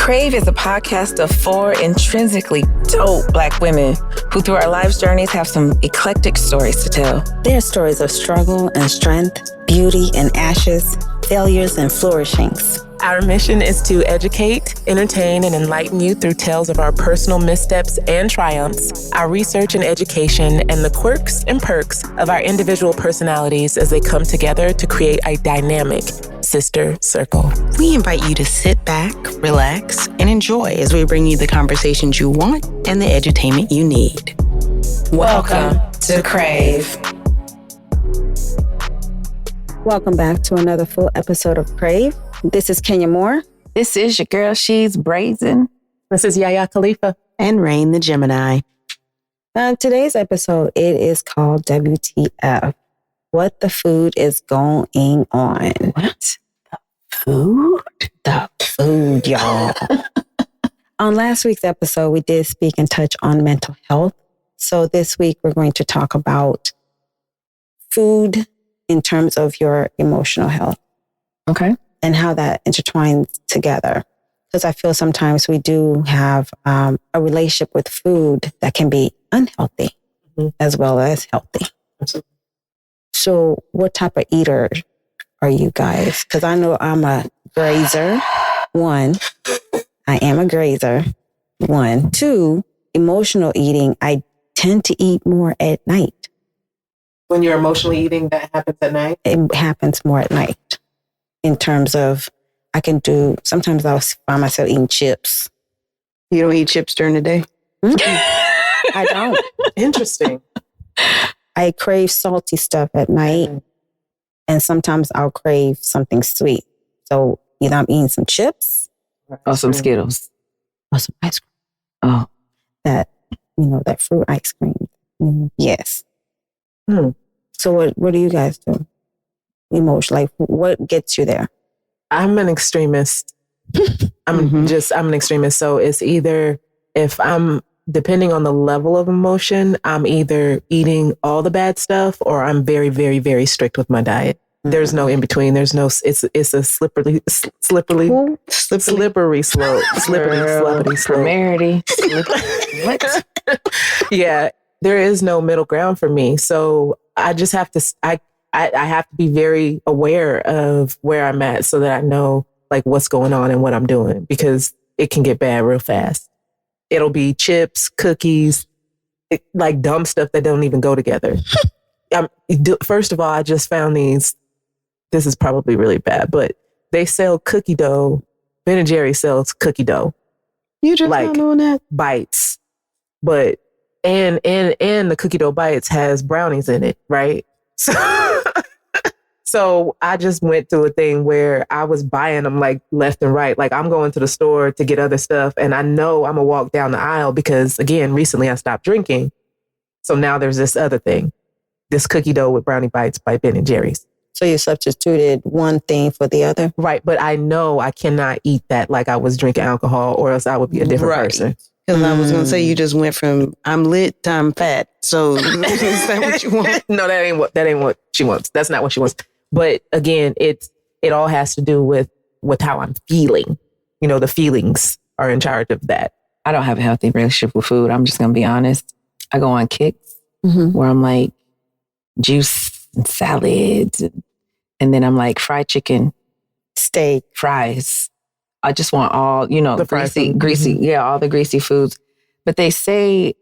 Crave is a podcast of 4 intrinsically dope Black women who through our life's journeys have some eclectic stories to tell. Their stories of struggle and strength, beauty and ashes, failures and flourishings. Our mission is to educate, entertain, and enlighten you through tales of our personal missteps and triumphs, our research and education, and the quirks and perks of our individual personalities as they come together to create a dynamic sister circle. We invite you to sit back, relax, and enjoy as we bring you the conversations you want and the edutainment you need. Welcome to Crave. Welcome back to another full episode of Crave. This is Kenya Moore. This is your girl, She's Brazen. This is Yaya Khalifa. And Rain the Gemini. Today's episode, it is called W.T.F. What the food is going on. What? The food? The food, y'all. On last week's episode, we did speak and touch on mental health. So this week, we're going to talk about food in terms of your emotional health. Okay. And how that intertwines together. Because I feel sometimes we do have a relationship with food that can be unhealthy as well as healthy. Absolutely. So what type of eater are you guys? Because I know I'm a grazer. 1, I am a grazer. 1. 2, emotional eating. I tend to eat more at night. When you're emotionally eating, that happens at night? It happens more at night. In terms of, sometimes I'll find myself eating chips. You don't eat chips during the day? I don't. Interesting. I crave salty stuff at night. And sometimes I'll crave something sweet. So either I'm eating some chips. Or some Skittles. Or some ice cream. Oh. That fruit ice cream. Yes. So what do you guys do? Emotion, like what gets you there? I'm an extremist. I'm an extremist. So it's either, if I'm, depending on the level of emotion, I'm either eating all the bad stuff or I'm very, very, very strict with my diet. There's no in between. There's no, it's a slippery slope. Slippery slope. Primarity. What? Yeah. There is no middle ground for me. So I just have to, I have to be very aware of where I'm at so that I know like what's going on and what I'm doing, because it can get bad real fast. It'll be chips, cookies, like dumb stuff that don't even go together. First of all, I just found these. This is probably really bad, but they sell cookie dough. Ben & Jerry sells cookie dough. You just like not knowing that? Bites, but and the cookie dough bites has brownies in it, right? So I just went through a thing where I was buying them like left and right. Like I'm going to the store to get other stuff and I know I'm gonna walk down the aisle because again, recently I stopped drinking. So now there's this other thing, this cookie dough with brownie bites by Ben & Jerry's. So you substituted one thing for the other? Right. But I know I cannot eat that like I was drinking alcohol or else I would be a different person. Because I was going to say, you just went from I'm lit to I'm fat. So is that what you want? No, that ain't what she wants. That's not what she wants. But again, it all has to do with how I'm feeling. You know, the feelings are in charge of that. I don't have a healthy relationship with food. I'm just going to be honest. I go on kicks where I'm like juice and salads. And then I'm like fried chicken, steak, fries. I just want all, the greasy, all the greasy foods. But they say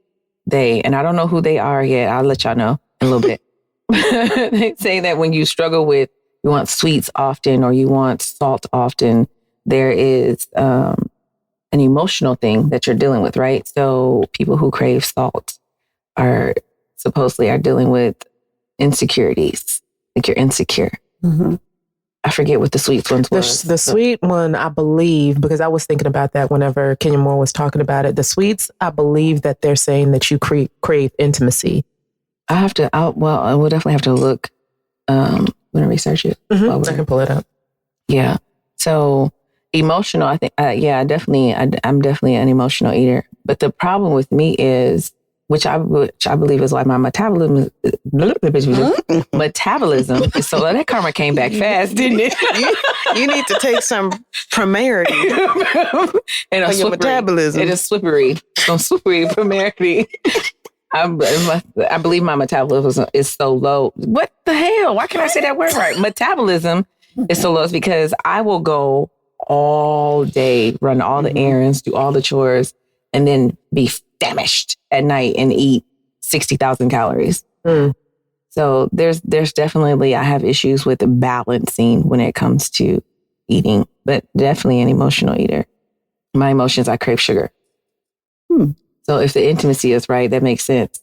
and I don't know who they are yet. I'll let y'all know in a little bit. They say that when you struggle with, you want sweets often or you want salt often, there is an emotional thing that you're dealing with, right? So people who crave salt are supposedly dealing with insecurities. Like you're insecure. I forget what the sweet ones was. The sweet one, I believe, because I was thinking about that whenever Kenya Moore was talking about it. The sweets, I believe that they're saying that you crave intimacy. I will definitely have to look. I'm going to research it. I can pull it up. Yeah. So emotional, I think, I'm definitely an emotional eater. But the problem with me is which I believe is why my metabolism is so that karma came back fast, didn't it? You need to take some Primarity and for your metabolism. It is slippery. Some slippery Primarity. I believe my metabolism is so low. What the hell? Why can't I say that word right? Metabolism is so low. It's because I will go all day, run all the errands, do all the chores, and then be famished at night and eat 60,000 calories. So there's definitely, I have issues with balancing when it comes to eating, but definitely an emotional eater. My emotions, I crave sugar. So if the intimacy is right, that makes sense.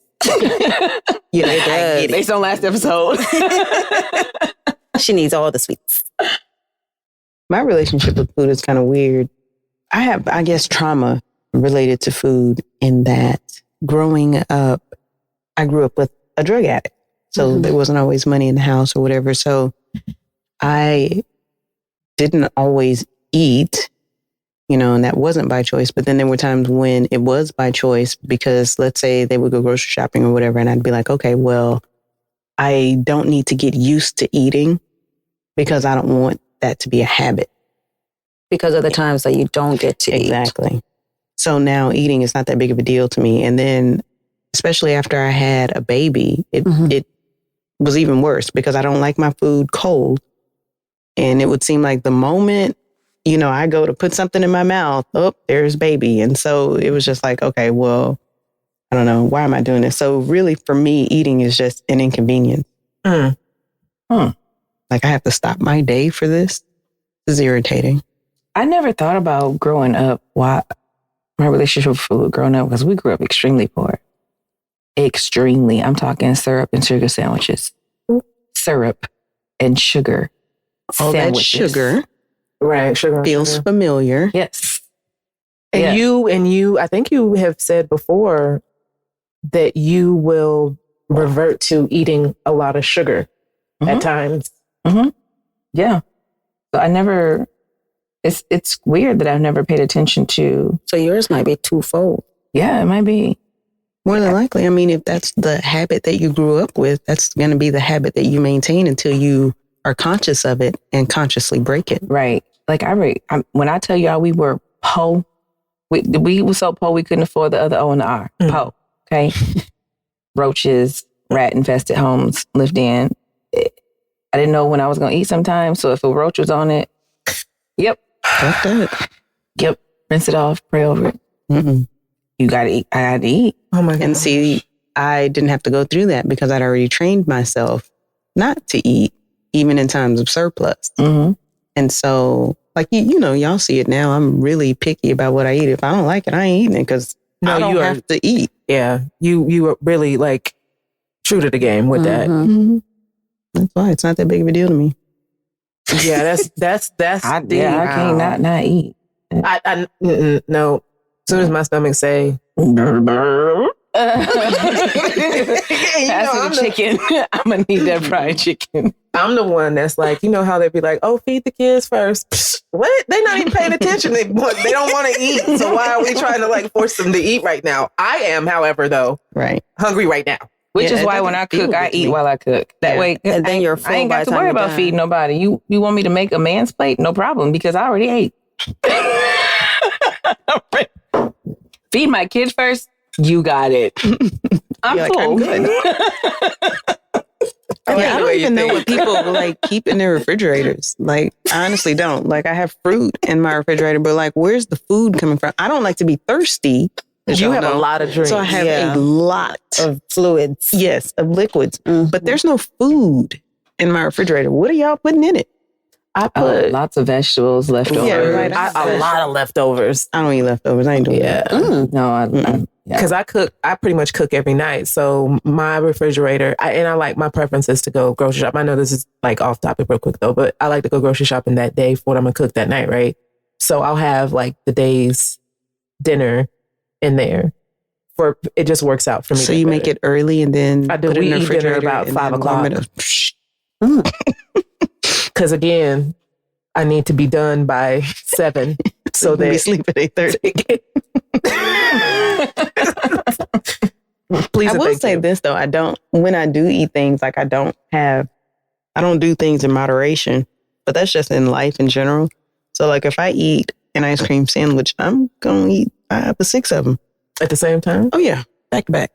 Yeah, it does. Based on last episode. She needs all the sweets. My relationship with food is kind of weird. I have, I guess, trauma related to food in that growing up, I grew up with a drug addict. So there wasn't always money in the house or whatever. So I didn't always eat, and that wasn't by choice. But then there were times when it was by choice because let's say they would go grocery shopping or whatever. And I'd be like, okay, well, I don't need to get used to eating because I don't want that to be a habit. Because of the times that you don't get to eat. Exactly. So now eating is not that big of a deal to me. And then, especially after I had a baby, it was even worse because I don't like my food cold. And it would seem like the moment, I go to put something in my mouth, there's baby. And so it was just like, okay, well, I don't know. Why am I doing this? So really for me, eating is just an inconvenience. Like I have to stop my day for this. This is irritating. I never thought about growing up, why my relationship with food growing up, because we grew up extremely poor. Extremely. I'm talking syrup and sugar sandwiches. Syrup and sugar sandwiches. That sugar. Right. Sugar feels familiar. Yes. And you, I think you have said before that you will revert to eating a lot of sugar at times. Yeah. So I never, it's weird that I've never paid attention to. So yours might be twofold. Yeah, it might be. More than likely. I mean, if that's the habit that you grew up with, that's going to be the habit that you maintain until you are conscious of it and consciously break it. Right. Like when I tell y'all we were po, we were so po we couldn't afford the other O and the R. Po. Okay. Roaches, rat infested homes lived in. I didn't know when I was going to eat sometimes. So if a roach was on it, yep. Fuck that. Yep. Rinse it off, pray over it. You got to eat. I had to eat. Oh my God. And see, I didn't have to go through that because I'd already trained myself not to eat, even in times of surplus. And so, like, y'all see it now. I'm really picky about what I eat. If I don't like it, I ain't eating it because I don't have to eat. Yeah. You are really like true to the game with that. That's why it's not that big of a deal to me. Yeah, that's I can't not eat. No. As soon as my stomach say Pass the chicken. I'm gonna need that fried chicken. I'm the one that's like, how they be like, oh, feed the kids first. Psst, what? They not even paying attention. They don't want to eat. So why are we trying to like force them to eat right now? I am, however, though, hungry right now. Which is why when I cook, I eat while I cook. That way, and then you're full. I ain't got to worry about feeding nobody. You want me to make a man's plate? No problem, because I already ate. Feed my kids first. You got it. I'm full. I'm good. I don't even know what people like keep in their refrigerators. Like, I honestly don't. Like, I have fruit in my refrigerator, but like, where's the food coming from? I don't like to be thirsty. You have a lot of drinks. So I have a lot of fluids. Yes, of liquids. But there's no food in my refrigerator. What are y'all putting in it? I put lots of vegetables, leftovers. Yeah, right. A lot of leftovers. I don't eat leftovers. I ain't doing that. No, because I pretty much cook every night. So my refrigerator, I like my preference is to go grocery shop. I know this is like off topic real quick though, but I like to go grocery shopping that day for what I'm gonna cook that night, right? So I'll have like the day's dinner in there. It just works out for me. So you make it early and then I do. We eat dinner about 5 o'clock. Because again, I need to be done by 7. So that we sleep at 8:30. Please. I will say this though. When I do eat things, like I don't do things in moderation, but that's just in life in general. So like if I eat an ice cream sandwich, I'm going to eat 5 or 6 of them. At the same time? Oh yeah. Back to back.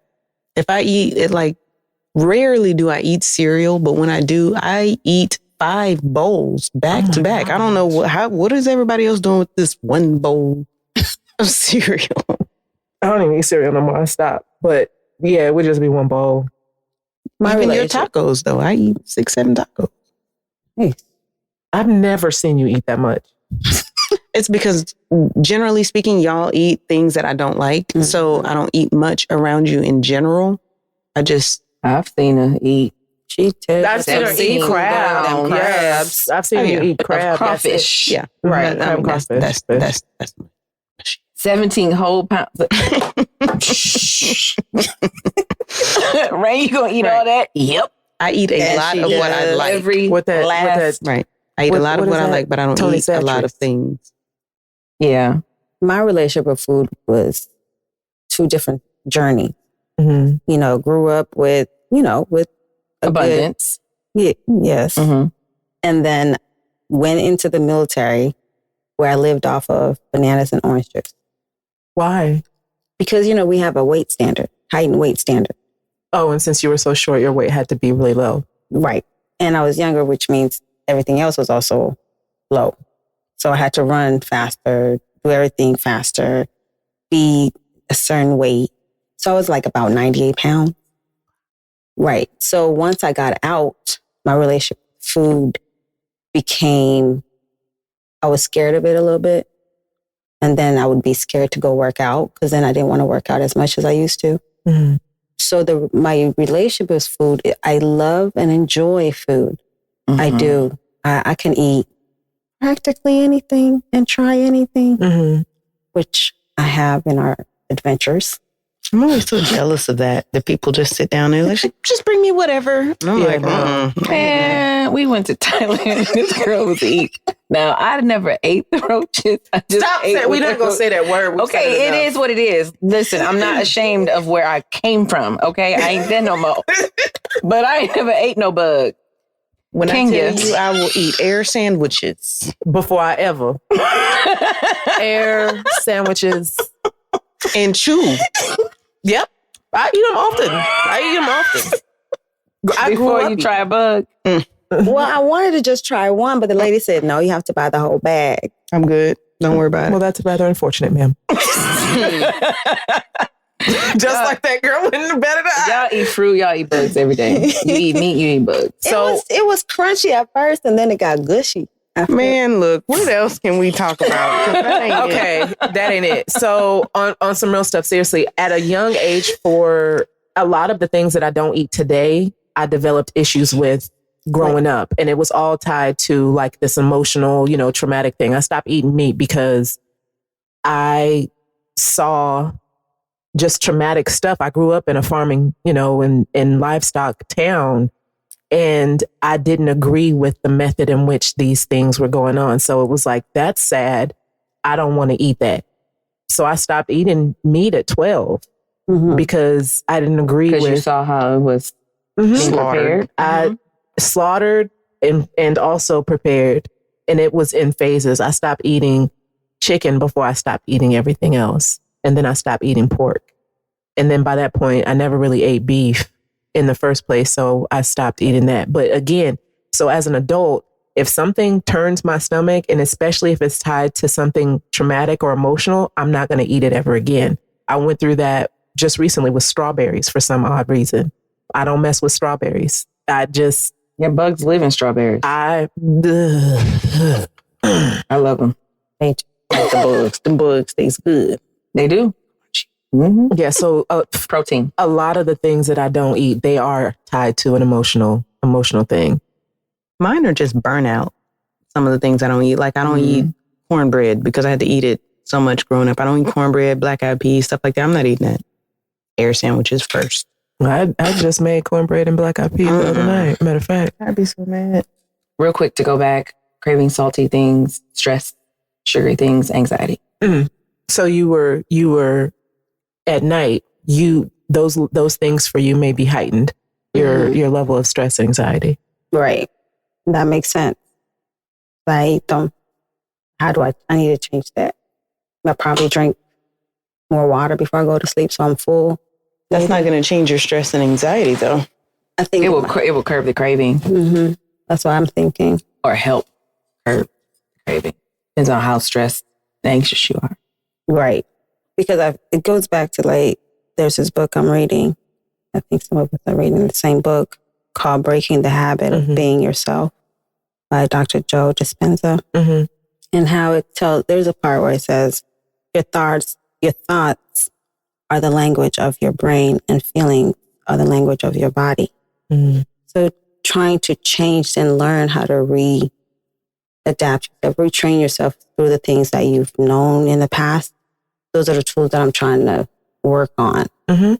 If I eat it, like rarely do I eat cereal, but when I do, I eat 5 bowls back to back. I don't know what is everybody else doing with this one bowl of cereal? I don't even eat cereal no more. I stopped. But yeah, it would just be one bowl. Even your tacos though. I eat 6, 7 tacos. Hey. I've never seen you eat that much. It's because generally speaking, y'all eat things that I don't like. Mm-hmm. So I don't eat much around you in general. I've seen her eat. I've seen her eat crabs. I've seen you eat crab. Crawfish. Yeah. Right. That's 17 whole pounds. Rain, you gonna eat all that? Yep. I eat a lot of what I like. Right. I eat a lot of what I like, but I don't eat a lot of things. Yeah. My relationship with food was 2 different journeys. Mm-hmm. You know, grew up with abundance. Yes. Mm-hmm. And then went into the military where I lived off of bananas and orange juice. Why? Because, we have a weight standard, heightened weight standard. Oh, and since you were so short, your weight had to be really low. Right. And I was younger, which means everything else was also low. So I had to run faster, do everything faster, be a certain weight. So I was like about 98 pounds. Right. So once I got out, my relationship with food I was scared of it a little bit. And then I would be scared to go work out because then I didn't want to work out as much as I used to. Mm-hmm. So my relationship with food, I love and enjoy food. Mm-hmm. I do. I can eat practically anything and try anything, which I have in our adventures. I'm always so jealous of that people just sit down there like, just bring me whatever. And I'm man, we went to Thailand. This girl was eating. Now, I never ate the roaches. Stop saying, we're not going to say that word. Okay, it is what it is. Listen, I'm not ashamed of where I came from, okay? I ain't there no more. But I ain't never ate no bug. When I tell you, I will eat air sandwiches. Before I ever. Air sandwiches. And chew. Yep. I eat them often. Before you try a bug. Well, I wanted to just try one, but the lady said, no, you have to buy the whole bag. I'm good. Don't worry about it. Well, that's rather unfortunate, ma'am. Just like that girl in the bed of the Y'all eat fruit, y'all eat bugs every day. You eat meat, you eat bugs. So it was crunchy at first and then it got gushy. Man, look, what else can we talk about? That ain't it. So on some real stuff, seriously, at a young age, for a lot of the things that I don't eat today, I developed issues with growing up. And it was all tied to like this emotional, traumatic thing. I stopped eating meat because I saw just traumatic stuff. I grew up in a farming, in livestock town. And I didn't agree with the method in which these things were going on. So it was like, that's sad. I don't want to eat that. So I stopped eating meat at 12 because I didn't agree with... Because you saw how it was prepared. I slaughtered and also prepared. And it was in phases. I stopped eating chicken before I stopped eating everything else. And then I stopped eating pork. And then by that point, I never really ate beef in the first place. So I stopped eating that. But again, so as an adult, if something turns my stomach, and especially if it's tied to something traumatic or emotional, I'm not going to eat it ever again. I went through that just recently with strawberries for some odd reason. I don't mess with strawberries. Your bugs live in strawberries. I love them. Ain't the bugs taste good. They do. Mm-hmm. Yeah, so protein. A lot of the things that I don't eat, they are tied to an emotional thing. Mine are just burnout. Some of the things I don't eat, like I don't eat cornbread because I had to eat it so much growing up. I don't eat cornbread, black eyed peas, stuff like that. I'm not eating that. Air sandwiches first. I just made cornbread and black eyed peas the other night. Matter of fact, I'd be so mad. Real quick to go back, craving salty things, stress, sugary things, anxiety. Mm-hmm. So you were at night, you those things for you may be heightened. Your level of stress and anxiety. Right. That makes sense. I need to change that. I'll probably drink more water before I go to sleep so I'm full. That's not going to change your stress and anxiety, though. I think it will curb the craving. Mm-hmm. That's what I'm thinking. Or help curb the craving. Depends on how stressed and anxious you are. Right. Because it goes back to like, there's this book I'm reading. I think some of us are reading the same book called Breaking the Habit of Being Yourself by Dr. Joe Dispenza. Mm-hmm. And how there's a part where it says, your thoughts are the language of your brain and feelings are the language of your body. Mm-hmm. So trying to change and learn how to adapt yourself, retrain yourself through the things that you've known in the past. Those are the tools that I'm trying to work on. Mm-hmm.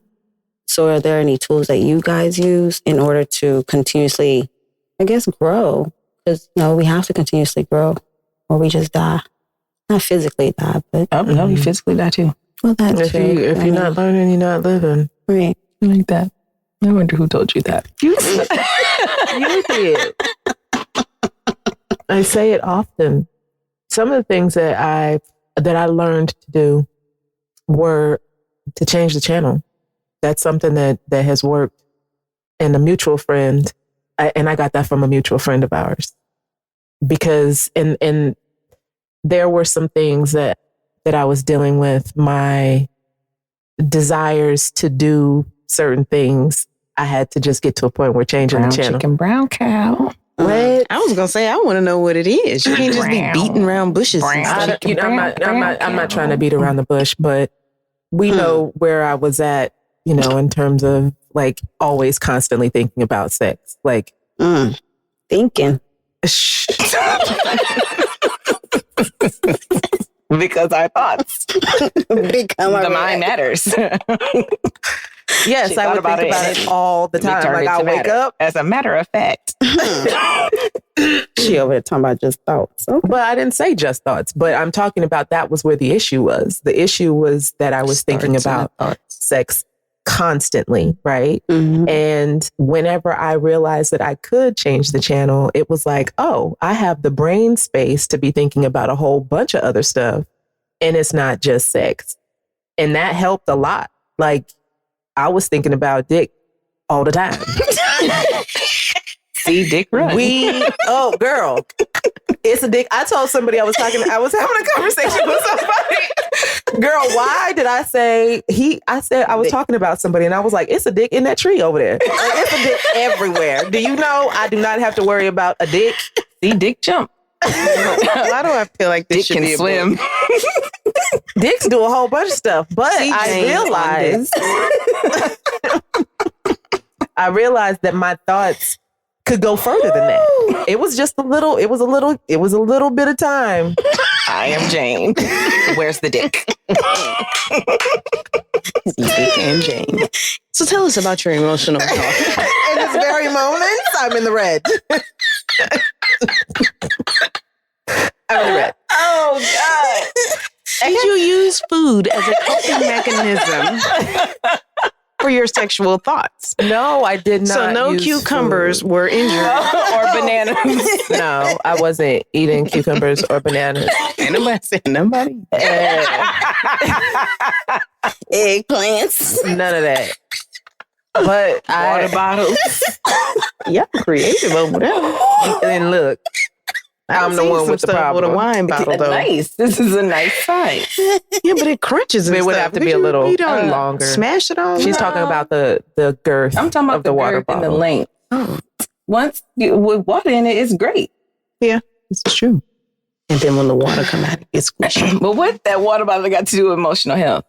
So are there any tools that you guys use in order to continuously, I guess, grow? Because, we have to continuously grow or we just die. Not physically die, but... Oh, no, you physically die too. Well, that's if true. If you're not learning, you're not living. Right. Like that. I wonder who told you that. You did. I say it often. Some of the things that I learned to do were to change the channel. That's something that has worked. And a mutual friend, and I got that from a mutual friend of ours. Because and there were some things that I was dealing with, my desires to do certain things. I had to just get to a point where changing Brown the channel. chicken, brown cow. What? I was gonna say I want to know what it is. You can't just be beating around bushes. And stuff. I'm not trying to beat around the bush, but we know where I was at, in terms of like always constantly thinking about sex. Like thinking. Because our thoughts become the mind matters. Yes, I would think about it all the time. Like I'll wake up. As a matter of fact. She over there talking about just thoughts. Okay. But I didn't say just thoughts, but I'm talking about that was where the issue was. The issue was that I was thinking about sex constantly, right? Mm-hmm. And whenever I realized that I could change the channel, it was like, oh, I have the brain space to be thinking about a whole bunch of other stuff. And it's not just sex. And that helped a lot. Like, I was thinking about dick all the time. See, dick run. Girl, it's a dick. I told somebody I was having a conversation with somebody. Girl, why did I say I said I was talking about somebody and I was like, it's a dick in that tree over there. Like, it's a dick everywhere. Do you know I do not have to worry about a dick? See, dick jump. Why do I feel like this Dick should can be a swim. book? Dicks do a whole bunch of stuff, but I realized that my thoughts could go further than that. It was a little bit of time. I am Jane. Where's the dick? Dick and Jane. So tell us about your emotional health. In this very moment, I'm in the red. I'm in the red. Oh, God. Did you use food as a coping mechanism for your sexual thoughts? No, I did not. So no cucumbers were injured. Or bananas. No, I wasn't eating cucumbers or bananas. Nobody. Eggplants. None of that. But Water bottles. Yeah, creative over there. And look, I'm the one with the problem. With a wine bottle, though. Nice. This is a nice size. Yeah, but it crunches. It would have to be a little longer. Smash it all. She's talking about the girth. I'm talking about of the water girth and bottle. the length. Once with water in it, it's great. Yeah, this is true. And then when the water come out, it's squishy. But what that water bottle got to do with emotional health?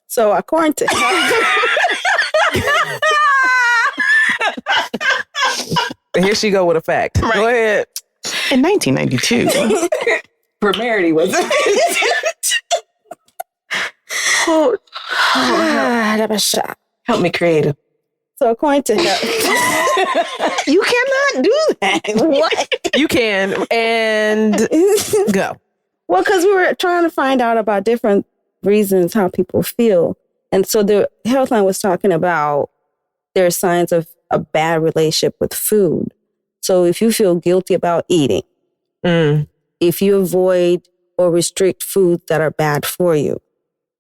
So according to Here she go with a fact. Right. Go ahead. In 1992. Primarity was help me creative. So according to You cannot do that. what? You can and go. Well, because we were trying to find out about different reasons how people feel. And so the Healthline was talking about there are signs of a bad relationship with food. So if you feel guilty about eating, if you avoid or restrict foods that are bad for you,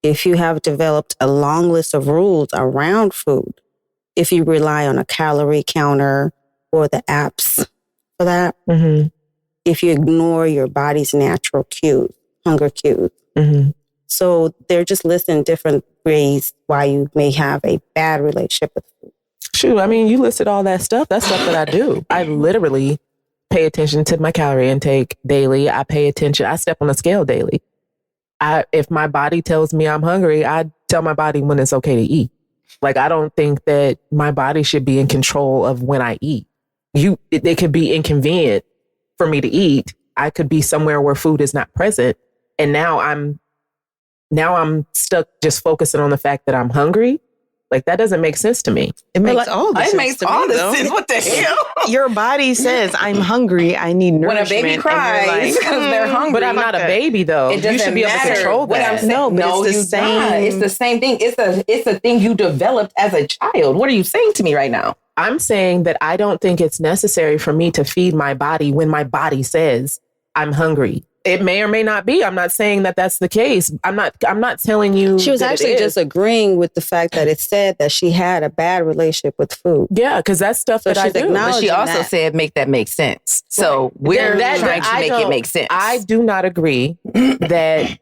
if you have developed a long list of rules around food, if you rely on a calorie counter or the apps for that, if you ignore your body's natural cues, hunger cues. So they're just listing different ways why you may have a bad relationship with food. Shoot, I mean, you listed all that stuff. That's stuff that I do. I literally pay attention to my calorie intake daily. I pay attention. I step on the scale daily. If my body tells me I'm hungry, I tell my body when it's okay to eat. Like, I don't think that my body should be in control of when I eat. It could be inconvenient for me to eat. I could be somewhere where food is not present. And now I'm stuck just focusing on the fact that I'm hungry. Like, that doesn't make sense to me. It makes all the sense. What the hell? Your body says, I'm hungry. I need nourishment. When a baby cries because they're hungry. But I'm not a baby, though. It doesn't you should be able to control what that. I'm saying. No, but it's the same. It's the same thing. It's a thing you developed as a child. What are you saying to me right now? I'm saying that I don't think it's necessary for me to feed my body when my body says I'm hungry. It may or may not be. I'm not saying that that's the case. I'm not telling you. She was actually just agreeing with the fact that it said that she had a bad relationship with food. Yeah, because that's stuff that I do. But she also said make that make sense. So we're trying to make it make sense. I do not agree that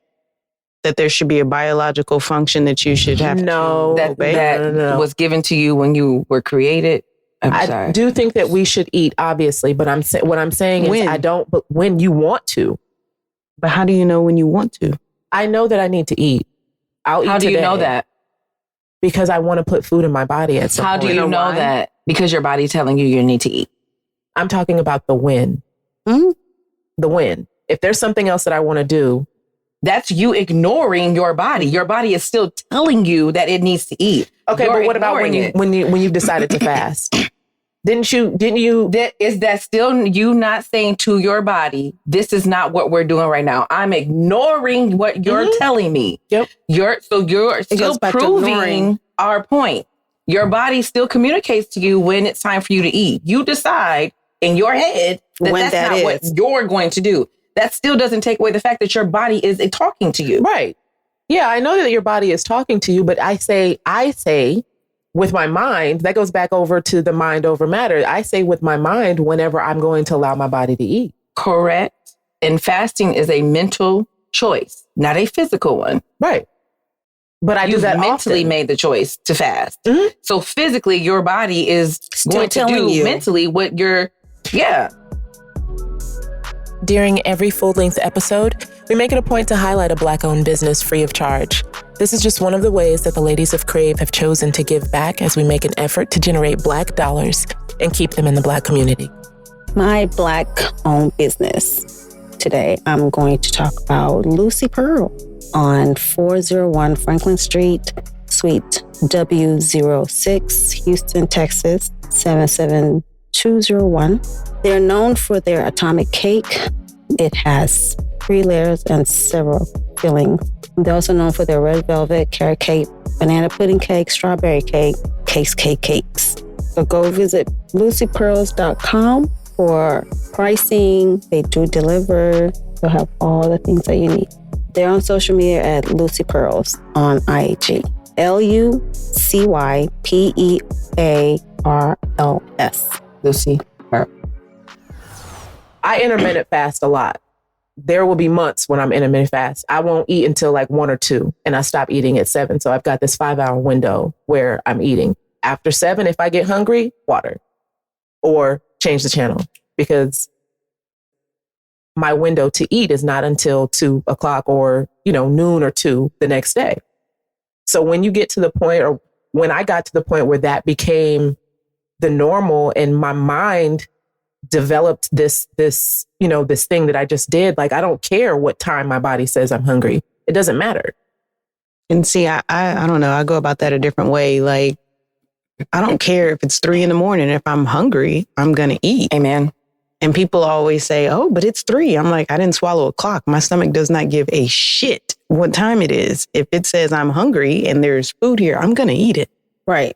there should be a biological function that you should have to obey. That was given to you when you were created. I do think that we should eat, obviously, but what I'm saying is I don't. But when you want to. But how do you know when you want to? I know that I need to eat. I'll eat. How do you know that? Because I want to put food in my body at some point. How do you know that? Because your body's telling you need to eat. I'm talking about the when. The when. If there's something else that I want to do, that's you ignoring your body. Your body is still telling you that it needs to eat. Okay, but what about when you decided to fast? Didn't you? Is that still you not saying to your body, this is not what we're doing right now? I'm ignoring what you're telling me. Yep. You're still proving our point. Your body still communicates to you when it's time for you to eat. You decide in your head that's not what you're going to do. That still doesn't take away the fact that your body is talking to you. Right. Yeah, I know that your body is talking to you, but I say with my mind, that goes back over to the mind over matter. I say with my mind whenever I'm going to allow my body to eat. Correct. And fasting is a mental choice, not a physical one. Right. But I do that mentally often. Made the choice to fast. So physically, your body is still going to do mentally what you're, During every full-length episode, we make it a point to highlight a Black-owned business free of charge. This is just one of the ways that the ladies of Crave have chosen to give back as we make an effort to generate Black dollars and keep them in the Black community. My Black-owned business. Today, I'm going to talk about Lucy Pearl on 401 Franklin Street, Suite W06, Houston, Texas, 77201. They're known for their atomic cake. It has 3 layers and several fillings. They're also known for their red velvet, carrot cake, banana pudding cake, strawberry cake, cakes. So go visit lucypearls.com for pricing. They do deliver. They'll have all the things that you need. They're on social media at Lucy Pearls on IG. LucyPearls. Lucy Pearl. I intermittent fast a lot. There will be months when I'm intermittent fast. I won't eat until like 1 or 2 and I stop eating at 7. So I've got this 5-hour window where I'm eating. After 7, if I get hungry, water or change the channel because my window to eat is not until 2 o'clock or, noon or 2 the next day. So when you get to the point or when I got to the point where that became the normal and my mind developed this thing that I just did. Like, I don't care what time my body says I'm hungry. It doesn't matter. And see, I don't know. I go about that a different way. Like, I don't care if it's 3 a.m. If I'm hungry, I'm going to eat. Amen. And people always say, oh, but it's 3. I'm like, I didn't swallow a clock. My stomach does not give a shit what time it is. If it says I'm hungry and there's food here, I'm going to eat it. Right.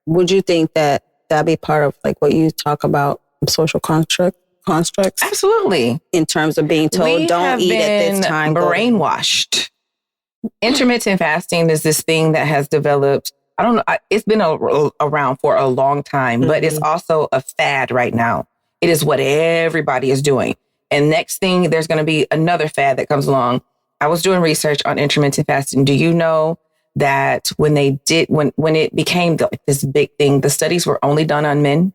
Would you think that that'd be part of like what you talk about social constructs? Absolutely. In terms of being told, don't eat at this time. Brainwashed. Intermittent fasting is this thing that has developed. I don't know. It's been around for a long time, but it's also a fad right now. It is what everybody is doing. And next thing, there's going to be another fad that comes along. I was doing research on intermittent fasting. Do you know that when it became this big thing, the studies were only done on men?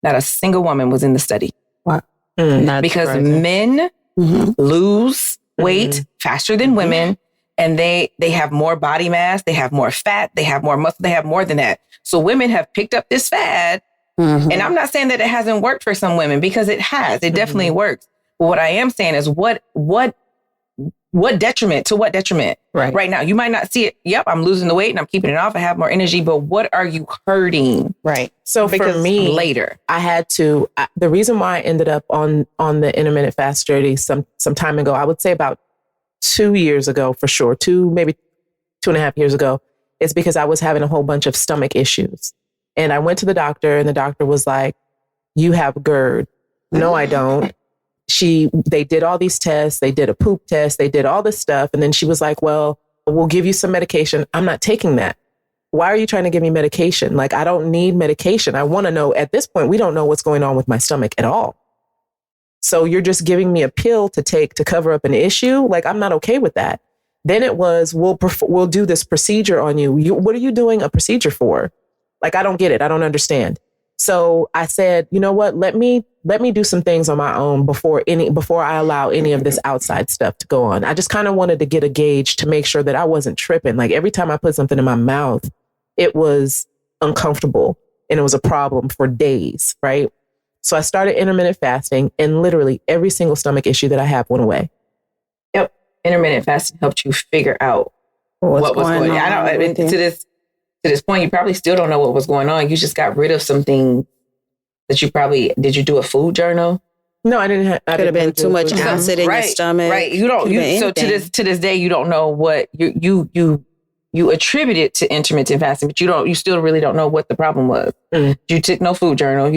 Not a single woman was in the study. What? Because surprising. Men lose weight faster than women. And they have more body mass, they have more fat, they have more muscle, they have more than that. So women have picked up this fad. And I'm not saying that it hasn't worked for some women, because it has. It definitely works. But what I am saying is what detriment to what detriment? Right now, you might not see it. Yep, I'm losing the weight and I'm keeping it off. I have more energy. But what are you hurting? Right. So for me, later, I had to. The reason why I ended up on the intermittent fast strategy some time ago, I would say about 2 years ago, for sure, maybe 2.5 years ago, is because I was having a whole bunch of stomach issues. And I went to the doctor and the doctor was like, you have GERD. No, I don't. They did all these tests. They did a poop test. They did all this stuff. And then she was like, well, we'll give you some medication. I'm not taking that. Why are you trying to give me medication? Like, I don't need medication. I want to know, at this point, we don't know what's going on with my stomach at all. So you're just giving me a pill to take to cover up an issue? Like, I'm not okay with that. Then it was, we'll do this procedure on you. What are you doing a procedure for? Like, I don't get it. I don't understand. So I said, you know what? Let me do some things on my own before I allow any of this outside stuff to go on. I just kind of wanted to get a gauge to make sure that I wasn't tripping. Like, every time I put something in my mouth, it was uncomfortable and it was a problem for days, right? So I started intermittent fasting, and literally every single stomach issue that I have went away. Yep. Intermittent fasting helped you figure out what was going on. I don't, to this point, you probably still don't know what was going on. You just got rid of something that did you do a food journal? No, I didn't. Could have been too much acid in your stomach. Right. So to this day, you don't know what you attribute it to intermittent fasting, but you still really don't know what the problem was. You took no food journal.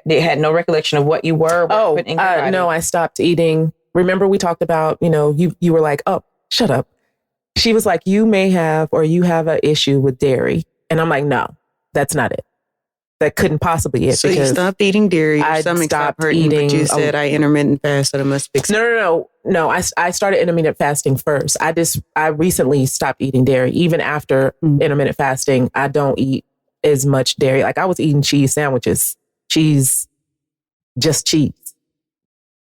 They had no recollection of what you were. No, I stopped eating. Remember we talked about, you were like, oh, shut up. She was like, you have an issue with dairy. And I'm like, no, that's not it. That couldn't possibly be it. So you stopped eating dairy. Your stomach stopped hurting, but you said I intermittent fast, so I must fix it. No. I started intermittent fasting first. I recently stopped eating dairy. Even after intermittent fasting, I don't eat as much dairy. Like, I was eating cheese sandwiches. Just cheese.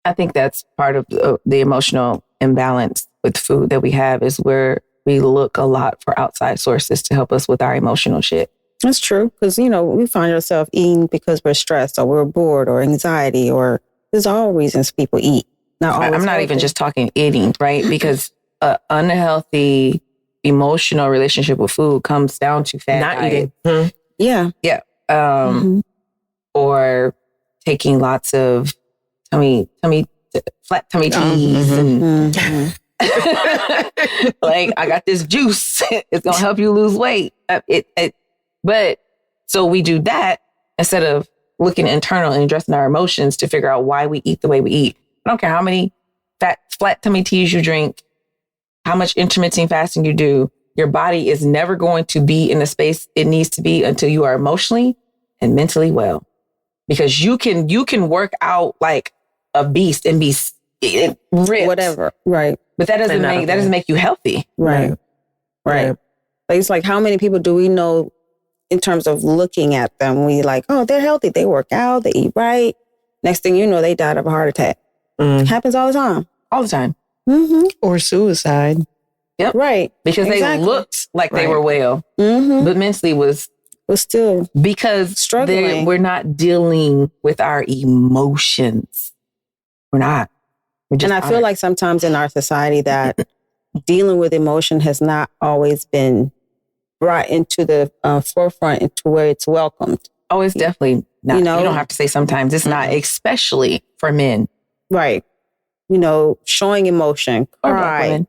I think that's part of the emotional imbalance with food that we have, is where we look a lot for outside sources to help us with our emotional shit. That's true. Because, we find ourselves eating because we're stressed or we're bored or anxiety, or there's all reasons people eat. I'm not even just talking eating, right? Because unhealthy emotional relationship with food comes down to fat not diet. Eating. Yeah. Yeah. Or taking lots of flat tummy teas and like, I got this juice. It's gonna help you lose weight. But so we do that instead of looking internal and addressing our emotions to figure out why we eat the way we eat. I don't care how many flat tummy teas you drink, how much intermittent fasting you do. Your body is never going to be in the space it needs to be until you are emotionally and mentally well. Because you can work out like a beast and be ripped, whatever, right? But that doesn't make you healthy, right? Like, it's like, how many people do we know in terms of looking at them? We like, oh, they're healthy, they work out, they eat right. Next thing you know, they died of a heart attack. Happens all the time. Or suicide. Yep. Right. Because they looked like they were well, but mentally was still because struggling. We're not dealing with our emotions. We're not. And I feel like sometimes in our society that dealing with emotion has not always been brought into the forefront, into where it's welcomed. Oh, it's definitely not. You don't have to say sometimes. It's not, especially for men. Right. Showing emotion, cry,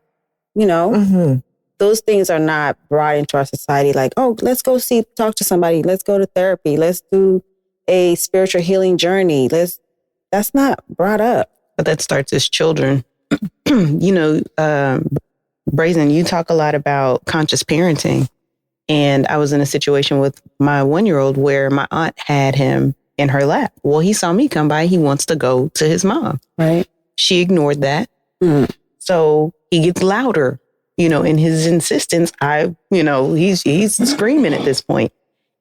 you know, Mm-hmm. those things are not brought into our society. Like, oh, let's go talk to somebody. Let's go to therapy. Let's do a spiritual healing journey. That's not brought up. But that starts as children. You know, Brazen, you talk a lot about conscious parenting. And I was in a situation with my 1-year-old where my aunt had him in her lap. Well, he saw me come by. He wants to go to his mom. Right. She ignored that. Mm. So he gets louder, you know, in his insistence. He's screaming at this point.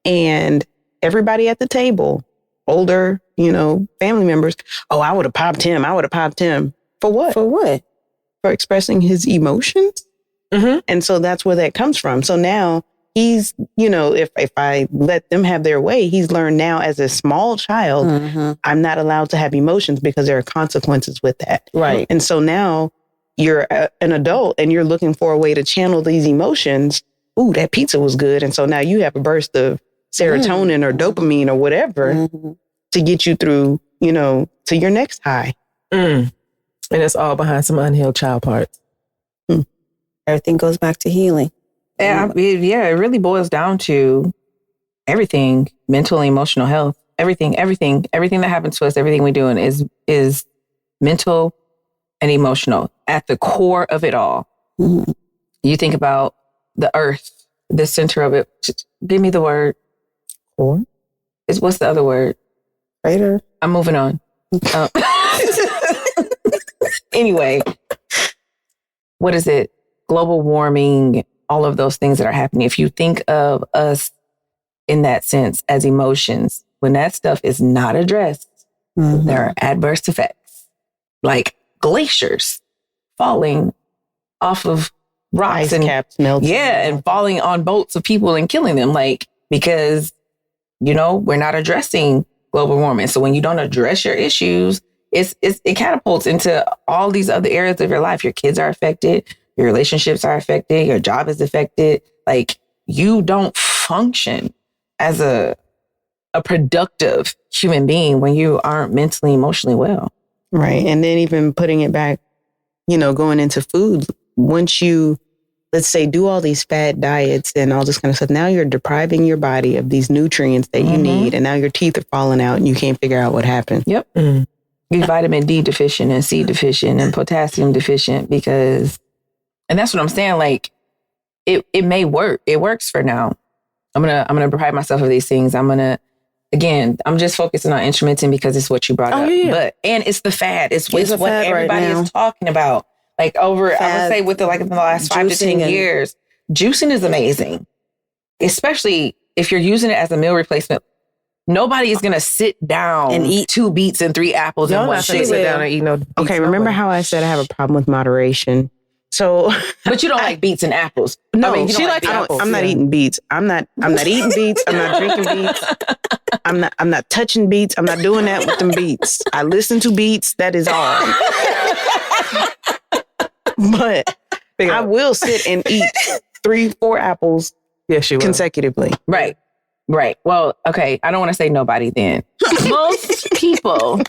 And everybody at the table, older, you know, family members, oh, I would have popped him. I would have popped him. For what? For what? For expressing his emotions. Mm-hmm. And so that's where that comes from. So now he's, you know, if I let them have their way, he's learned now as a small child, I'm not allowed to have emotions because there are consequences with that. Right. And so now you're an adult and you're looking for a way to channel these emotions. Ooh, that pizza was good. And so now you have a burst of serotonin or dopamine or whatever to get you through, you know, to your next high. Mm. And it's all behind some unhealed child parts. Everything goes back to healing. Yeah, it really boils down to everything, mental and emotional health. Everything that happens to us, everything we do is mental and emotional at the core of it all. Mm-hmm. You think about the earth, the center of it. Just give me the word. Core? What's the other word? Crater. I'm moving on. Anyway, what is it? Global warming, all of those things that are happening. If you think of us in that sense as emotions, when that stuff is not addressed, there are adverse effects, like glaciers falling off of rocks Ice and caps melting. yeah, and falling on boats of people and killing them, like, because, you know, we're not addressing global warming. So when you don't address your issues, it catapults into all these other areas of your life. Your kids are affected. Your relationships are affected. Your job is affected. Like, you don't function as a productive human being when you aren't mentally, emotionally well. Right. And then even putting it back, you know, going into food, once you, let's say, do all these fad diets and all this kind of stuff, now you're depriving your body of these nutrients that you need. And now your teeth are falling out and you can't figure out what happened. Yep. You're vitamin D deficient and C deficient and potassium deficient because, and that's what I'm saying. Like, it may work. It works for now. I'm gonna deprive myself of these things. I'm just focusing on instrumenting because it's what you brought up. Yeah. But, and it's the fad. It's what everybody right is talking about. Like I would say in the last 5 to 10 years, juicing is amazing. Especially if you're using it as a meal replacement. Nobody is going to sit down and eat 2 beets and 3 apples in one shit. Sit down and eat no beets. Okay, remember how I said I have a problem with moderation? So, but you don't like beets and apples. No, I mean, she likes apples. I'm not eating beets. I'm not eating beets. I'm not drinking beets. I'm not touching beets. I'm not doing that with them beets. I listen to beets. That is all. But I will sit and eat 3-4 apples consecutively. Right. Well, okay. I don't want to say nobody then. Most people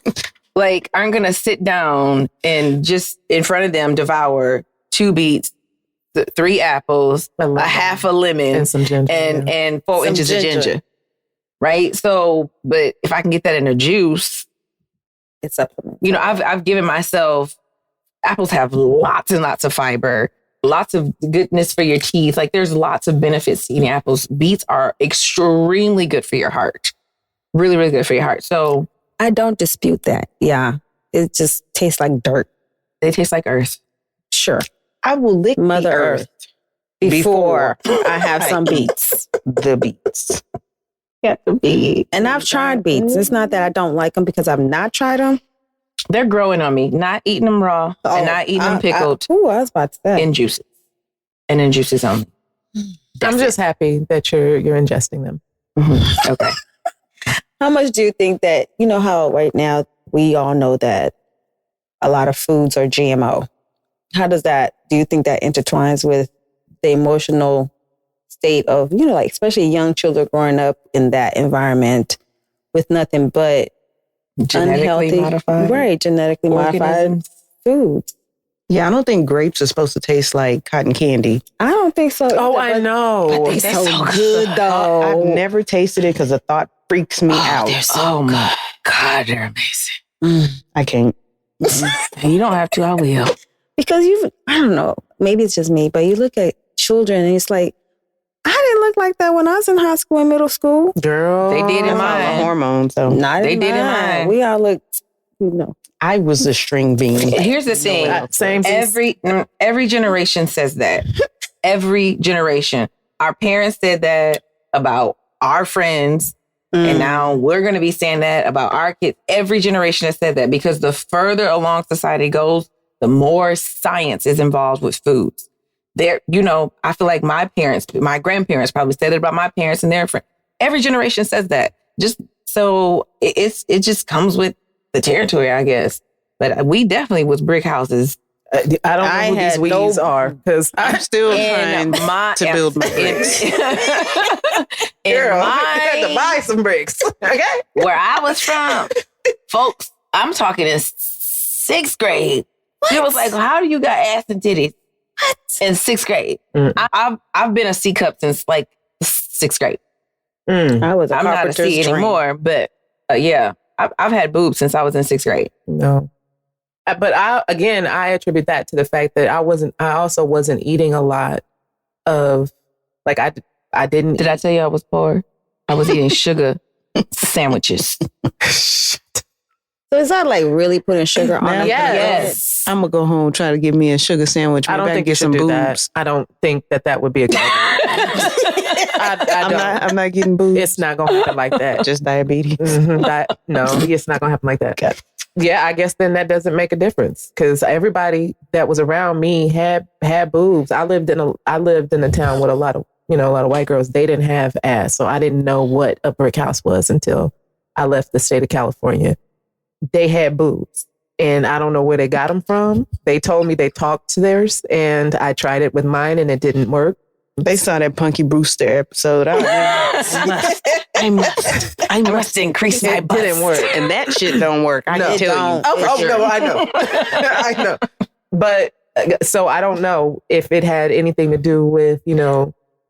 aren't going to sit down and just in front of them devour 2 beets, 3 apples, a half a lemon, and some ginger, and 4 inches of ginger. Right. So, but if I can get that in a juice, it's supplement. You know, I've given myself, apples have lots and lots of fiber, lots of goodness for your teeth. Like, there's lots of benefits to eating apples. Beets are extremely good for your heart. Really, really good for your heart. So I don't dispute that. Yeah. It just tastes like dirt. They taste like earth. Sure. I will lick Mother the Earth before I have some beets. The beets. Yeah, the beets. And I've tried beets. It's not that I don't like them because I've not tried them. They're growing on me. Not eating them raw and not eating them pickled. I was about to say. In juices. And in juices only. I'm just happy that you're ingesting them. Mm-hmm. Okay. How much do you think that, you know how right now we all know that a lot of foods are GMO? How does that, do you think that intertwines with the emotional state of, you know, like especially young children growing up in that environment with nothing but genetically unhealthy, modified, right? Genetically modified foods. Yeah, I don't think grapes are supposed to taste like cotton candy. I don't think so. Oh, either, I know. But they're so good though. I've never tasted it because the thought freaks me out. Oh my God, they're amazing. I can't. You don't have to, I will. Because I don't know, maybe it's just me, but you look at children and it's like, I didn't look like that when I was in high school and middle school. Girl. They did in That's all mine. the hormones, though. Not They in did in mine. mine. We all looked, I was a string bean. Here's the thing. Same. Every generation says that. Every generation. Our parents said that about our friends. And now we're going to be saying that about our kids. Every generation has said that because the further along society goes, the more science is involved with foods. I feel like my grandparents probably said it about my parents and their friends. Every generation says that. Just so it just comes with the territory, I guess. But we definitely was brick houses. I don't know who these weeds are because I'm still trying to build my bricks. Girl, you had to buy some bricks. Okay. Where I was from, folks, I'm talking in 6th grade. It was like, how do you got ass and titties? What? In 6th grade. I've been a C cup since like 6th grade. I was I'm not a C anymore, but yeah, I've had boobs since I was in 6th grade. No. But I attribute that to the fact that I also wasn't eating a lot of, like, I didn't. Did I tell you I was poor? I was eating sugar sandwiches. So is that like really putting sugar on it? Yes. I'm going to go home, try to give me a sugar sandwich. I don't think you should do that. I don't think that would be a good idea. I'm not getting boobs. It's not going to happen like that. Just diabetes. No, it's not going to happen like that. Okay. Yeah, I guess then that doesn't make a difference because everybody that was around me had boobs. I lived in a town with a lot of white girls. They didn't have ass, so I didn't know what a brick house was until I left the state of California. They had boobs, and I don't know where they got them from. They told me they talked to theirs, and I tried it with mine, and it didn't work. They saw that Punky Brewster episode. I must increase my bust. It didn't work. And that shit don't work. I can tell you. No, I know. I know. But so I don't know if it had anything to do with,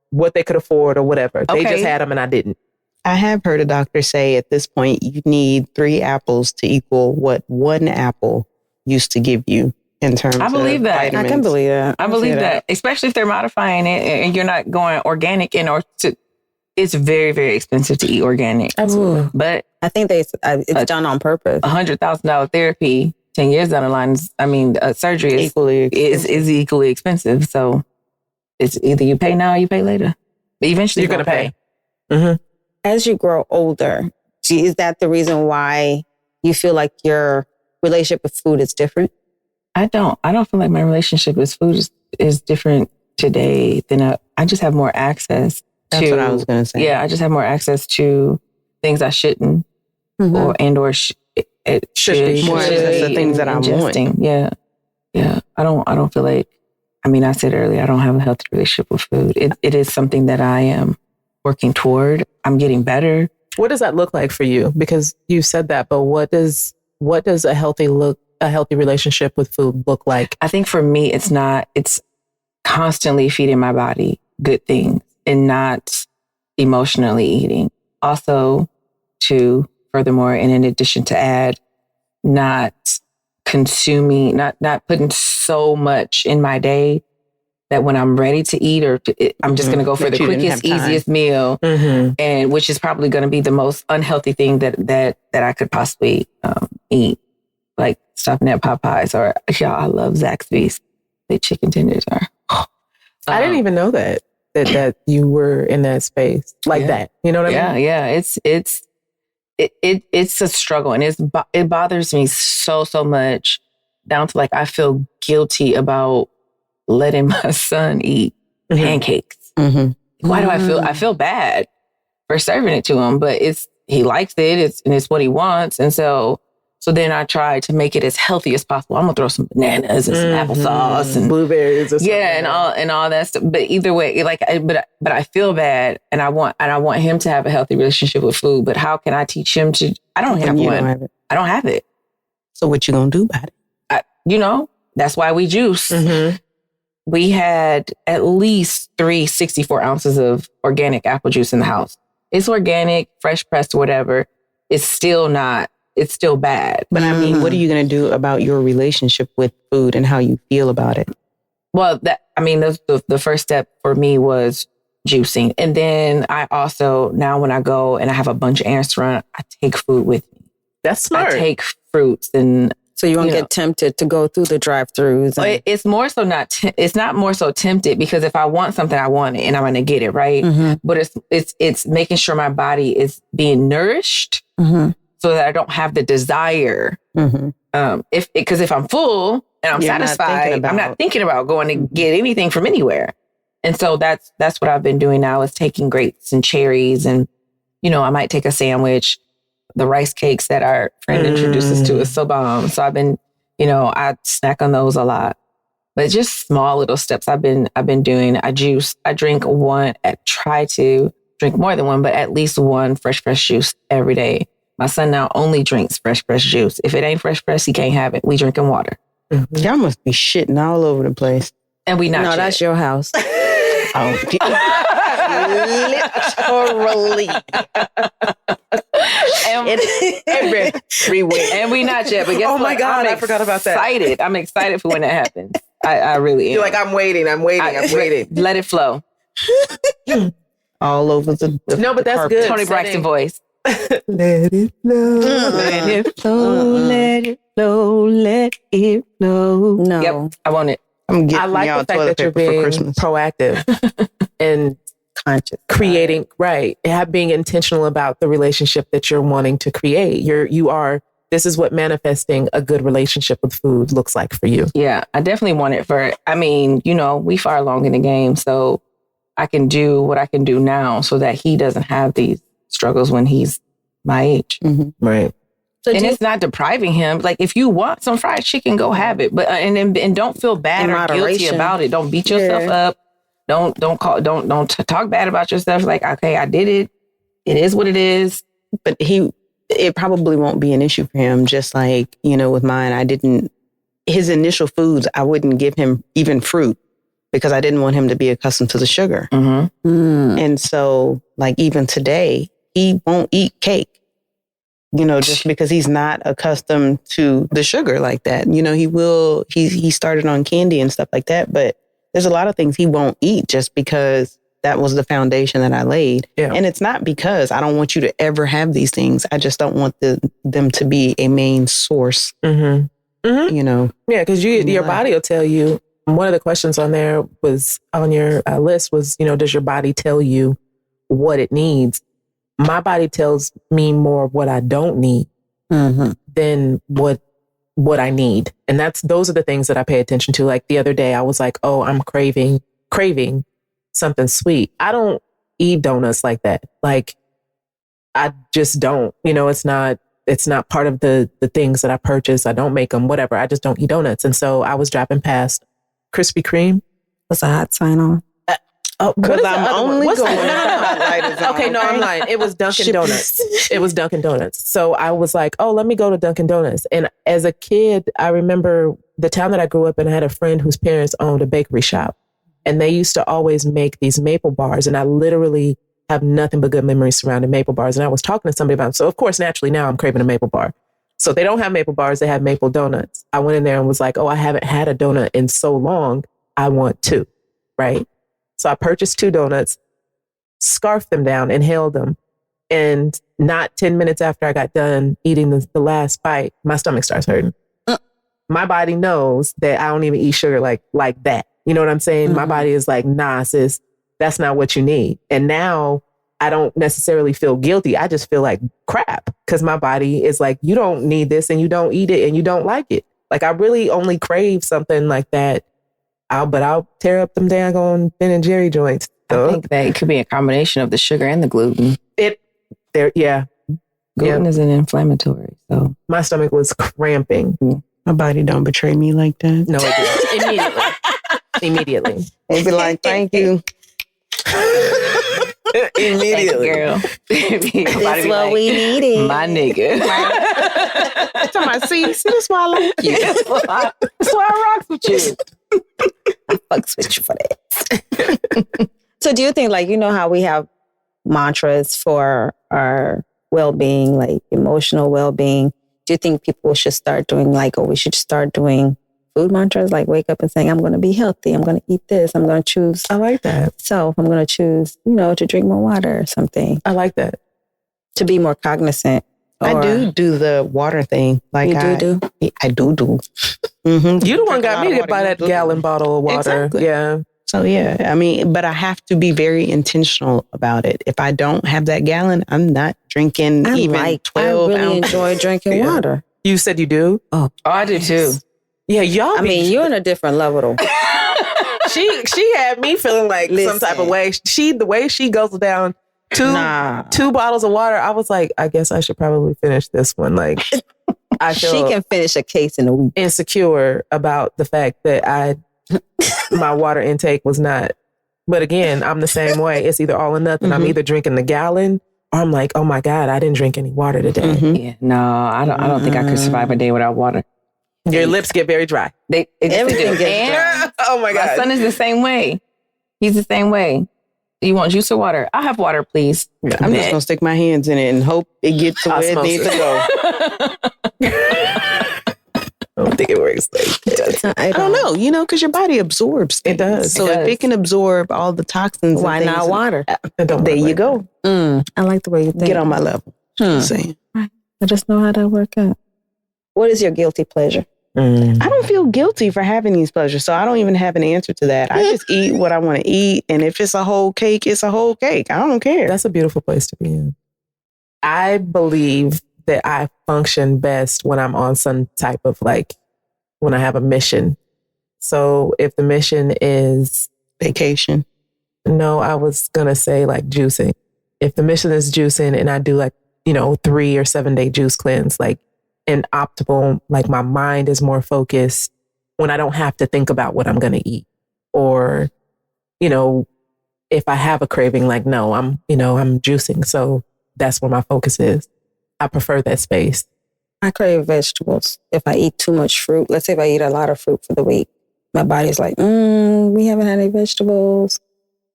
what they could afford or whatever. Okay. They just had them and I didn't. I have heard a doctor say at this point, you need 3 apples to equal what 1 apple used to give you in terms of vitamins. I can believe that. I believe that, especially if they're modifying it and you're not going organic it's very, very expensive to eat organic. Absolutely. But I think it's done on purpose. $100,000 therapy 10 years down the line surgery is equally expensive. So it's either you pay now or you pay later. But eventually you're going to pay. Mm-hmm. As you grow older, is that the reason why you feel like your relationship with food is different? I don't feel like my relationship with food is different today than I just have more access. That's what I was going to say. Yeah, I just have more access to things I shouldn't should be more access to things that I want. Yeah. I don't feel like. I mean, I said earlier, I don't have a healthy relationship with food. It is something that I am working toward. I'm getting better. What does that look like for you? Because you said that, but what does a healthy relationship with food look like? I think for me, it's constantly feeding my body good things and not emotionally eating. Also, furthermore, and in addition to add, not consuming, not putting so much in my day that when I'm ready to eat I'm just going to go for the quickest, easiest meal, and which is probably going to be the most unhealthy thing that I could possibly eat, like stopping at Popeyes or I love Zaxby's. The chicken tenders are. I didn't even know that you were in that space like that. You know what I mean? Yeah. It's a struggle, and it bothers me so much down to like I feel guilty about letting my son eat pancakes. Why do I feel bad for serving it to him? But he likes it. It's what he wants, and so then I try to make it as healthy as possible. I'm gonna throw some bananas and some applesauce and blueberries, or something. and all that stuff. But either way, but I feel bad, and I want him to have a healthy relationship with food. But how can I teach him to? I don't have one. I don't have it. So what you gonna do about it? That's why we juice. We had at least 364 ounces of organic apple juice in the house. It's organic, fresh pressed, whatever. It's still bad. But I mean, what are you going to do about your relationship with food and how you feel about it? Well, the first step for me was juicing. And then I also, now when I go and I have a bunch of errands to run, I take food with me. That's smart. I take fruits and... So you won't get tempted to go through the drive-thrus. And... It's more so it's not more so tempted, because if I want something, I want it and I'm going to get it, right? But it's making sure my body is being nourished so that I don't have the desire. Because if I'm full and I'm satisfied, I'm not thinking about going to get anything from anywhere. And so that's what I've been doing now, is taking grapes and cherries, and I might take a sandwich. The rice cakes that our friend introduced us to is so bomb. So I've been, I snack on those a lot. But just small little steps I've been doing. I juice. I drink one. I try to drink more than one, but at least one fresh juice every day. My son now only drinks fresh juice. If it ain't fresh, he can't have it. We drinking water. Y'all must be shitting all over the place. And we not. No, yet. that's your house. Literally. Every week. And we not yet. But guess what? My God, I forgot about that. I'm excited for when it happens. I really am. You're like, I'm waiting. Let it flow. All over the no, but that's carpet. good. Tony Braxton voice. Let it flow. Let it flow. Let it flow. Let it flow. No. Yep, I want it. I'm getting I like y'all the fact toilet that you're paper for being Christmas. proactive and Conscious. creating, being intentional about the relationship that you're wanting to create. This is what manifesting a good relationship with food looks like for you. Yeah, I definitely want it we far along in the game, so I can do what I can do now so that he doesn't have these struggles when he's my age. Right. So it's not depriving him. Like, if you want some fried chicken, go have it. But and don't feel bad or guilty about it. Don't beat yourself up. Don't talk bad about yourself. Like, okay, I did it. It is what it is. But it probably won't be an issue for him. Just like, with mine, his initial foods, I wouldn't give him even fruit because I didn't want him to be accustomed to the sugar. And so, like, even today, he won't eat cake. Just because he's not accustomed to the sugar like that. He started on candy and stuff like that, but there's a lot of things he won't eat just because that was the foundation that I laid. Yeah. And it's not because I don't want you to ever have these things. I just don't want them to be a main source. Yeah, because your body will tell you. One of the questions on there was on your list was, does your body tell you what it needs? My body tells me more of what I don't need than what I need. And those are the things that I pay attention to. Like the other day, I was like, oh, I'm craving something sweet. I don't eat donuts like that. Like, I just don't, it's not part of the things that I purchase. I don't make them, whatever. I just don't eat donuts. And so I was driving past Krispy Kreme. What's a hot sign on? Because I'm only going. No. Okay, no, I'm lying. It was Dunkin' Donuts. So I was like, oh, let me go to Dunkin' Donuts. And as a kid, I remember the town that I grew up in, I had a friend whose parents owned a bakery shop. And they used to always make these maple bars. And I literally have nothing but good memories surrounding maple bars. And I was talking to somebody about them. So of course, naturally now I'm craving a maple bar. So they don't have maple bars, they have maple donuts. I went in there and was like, oh, I haven't had a donut in so long. I want 2, right? So I purchased 2 donuts, scarfed them down, inhaled them. And not 10 minutes after I got done eating the last bite, my stomach starts hurting. My body knows that I don't even eat sugar like that. You know what I'm saying? My body is like, nah, sis, that's not what you need. And now I don't necessarily feel guilty. I just feel like crap because my body is like, you don't need this and you don't eat it and you don't like it. Like, I really only crave something like that. I'll tear up them daggone Ben and Jerry joints. So. I think that it could be a combination of the sugar and the gluten. Gluten is an inflammatory. So my stomach was cramping. My body don't betray me like that. No, it did. Immediately. They'd be like, thank you. Immediately. Girl. That's what we needed. My nigga. Talking about, see, that's why I like you. That's why I rocks with you. I fucks with you for that. So do you think, like, you know how we have mantras for our well-being, like emotional well-being? Do you think people should start doing we should start doing food mantras, like wake up and saying, I'm going to be healthy. I'm going to eat this. I'm going to choose. I like that. So I'm going to choose, to drink more water or something. I like that. To be more cognizant. I do the water thing. Like you do? I do. Mm-hmm. You the one got me to buy that gallon bottle of water. Exactly. Yeah. So yeah, I mean, but I have to be very intentional about it. If I don't have that gallon, I'm not drinking 12 I really enjoy drinking water. You said you do? Oh, I do too. Yeah, y'all. I mean, you're in a different level though. She had me feeling like some type of way. The way she goes down two bottles of water, I was like, I guess I should probably finish this one. Like, I feel she can finish a case in a week. Insecure about the fact that my water intake was not. But again, I'm the same way. It's either all or nothing. I'm either drinking the gallon, or I'm like, oh my God, I didn't drink any water today. Yeah, no, I don't think I could survive a day without water. Your lips get very dry. Everything gets dry. Oh my God. My son is the same way. He's the same way. Do you want juice or water? I'll have water, please. I'm just gonna stick my hands in it and hope it gets to where it needs to go. I don't think it works like that. I don't know, because your body absorbs things. It does. So if it can absorb all the toxins, why not water? There you go. I like the way you think. Get on my level. Just saying. I just know how that work out. What is your guilty pleasure? I don't feel guilty for having these pleasures, so I don't even have an answer to that. I just eat what I want to eat, and if it's a whole cake, it's a whole cake. I don't care. That's a beautiful place to be in. I believe that I function best when I'm on some type of when I have a mission. So if the mission is vacation. No, I was going to say juicing. If the mission is juicing and I do 3 or 7 day juice cleanse, an optimal, my mind is more focused when I don't have to think about what I'm going to eat. Or, if I have a craving, no, I'm juicing. So that's where my focus is. I prefer that space. I crave vegetables. If I eat too much fruit, let's say if I eat a lot of fruit for the week, my body's like, we haven't had any vegetables.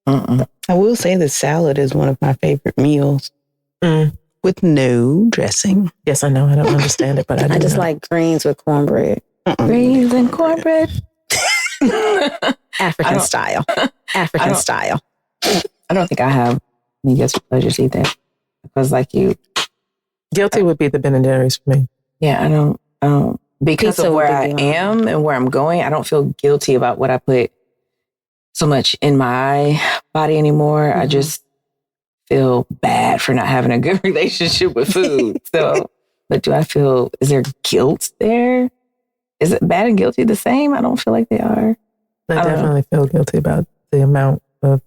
I will say that salad is one of my favorite meals. With no dressing. Yes, I know. I don't understand it, but I just like greens with cornbread. Greens and cornbread. African style. African style. I don't think I have any guilty pleasures either. Because you. Guilty would be the Ben & Jerry's for me. Yeah, I don't. Because of where I am and where I'm going, I don't feel guilty about what I put so much in my body anymore. I just feel bad for not having a good relationship with food. So, but is there guilt there? Is it bad and guilty the same? I don't feel like they are. I definitely feel guilty about the amount of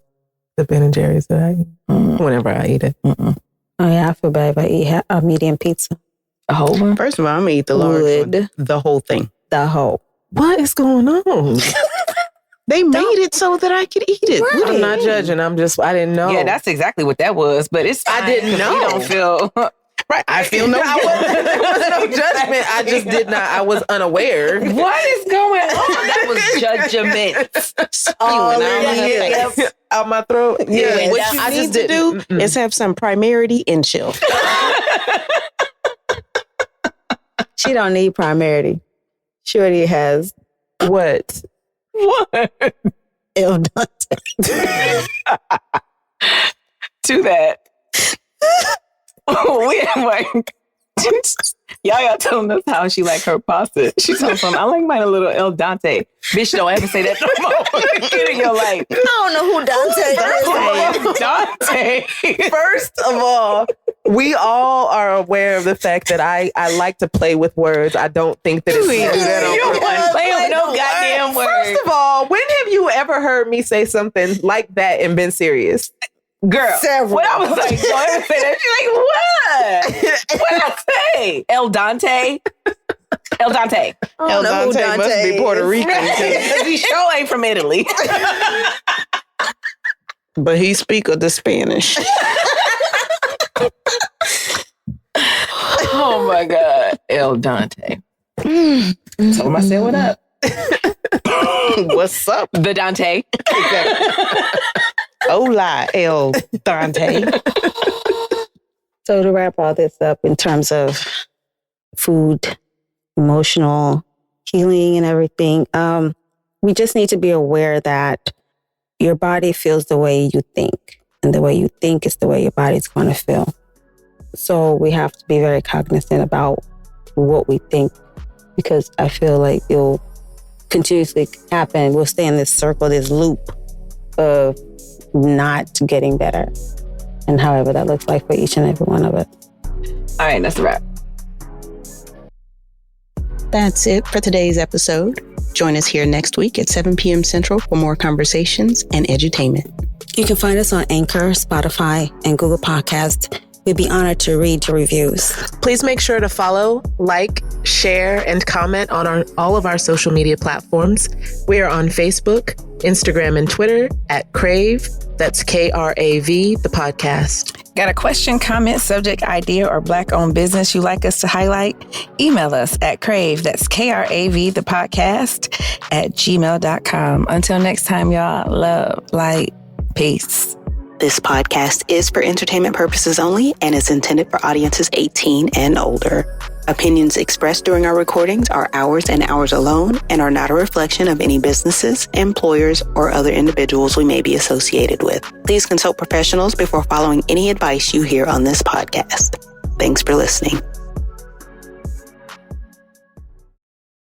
the Ben & Jerry's that I eat whenever I eat it. Oh yeah, I feel bad if I eat a medium pizza. A whole one? First of all, I'm going to eat the large one. The whole thing. The whole. What is going on? They made it so that I could eat it. Right. I'm not judging. I didn't know. Yeah, that's exactly what that was. But I didn't know. You don't feel... Right. I feel no there was no judgment. I just did not. I was unaware. What is going on? That was judgment. Spewing out my throat. Yeah. What you need to do is have some primarity and chill. She don't need primarity. She already has what? El Dante. To that. We y'all telling us how she like her pasta. She's telling I like mine a little El Dante. Bitch, don't ever say that no more. Get in your life. I don't know who Dante is. Dante. First of all, we all are aware of the fact that I like to play with words. I don't think that it's you don't play with no goddamn words. First of all, when have you ever heard me say something like that and been serious? Girl, several. When I was like, don't ever say that, she's like, what? What did I say? El Dante? El Dante. El Dante must be Puerto Rican. Because he sure ain't from Italy. But he speak of the Spanish. Oh my God. El Dante. Told him I said, what up? What's up? The Dante. Hola, El Dante. So to wrap all this up in terms of food, emotional healing and everything, we just need to be aware that your body feels the way you think. And the way you think is the way your body's going to feel. So we have to be very cognizant about what we think, because I feel like it'll continuously happen. We'll stay in this circle, this loop of not getting better. And however that looks like for each and every one of us. All right, that's a wrap. That's it for today's episode. Join us here next week at 7 p.m. Central for more conversations and edutainment. You can find us on Anchor, Spotify, and Google Podcasts. We'd be honored to read your reviews. Please make sure to follow, like, share, and comment on all of our social media platforms. We are on Facebook, Instagram, and Twitter at Crave. That's KRAV, the podcast. Got a question, comment, subject, idea, or Black-owned business you'd like us to highlight? Email us at Crave, that's KRAV, the podcast, @gmail.com. Until next time, y'all, love, light, peace. This podcast is for entertainment purposes only and is intended for audiences 18 and older. Opinions expressed during our recordings are ours and ours alone and are not a reflection of any businesses, employers, or other individuals we may be associated with. Please consult professionals before following any advice you hear on this podcast. Thanks for listening.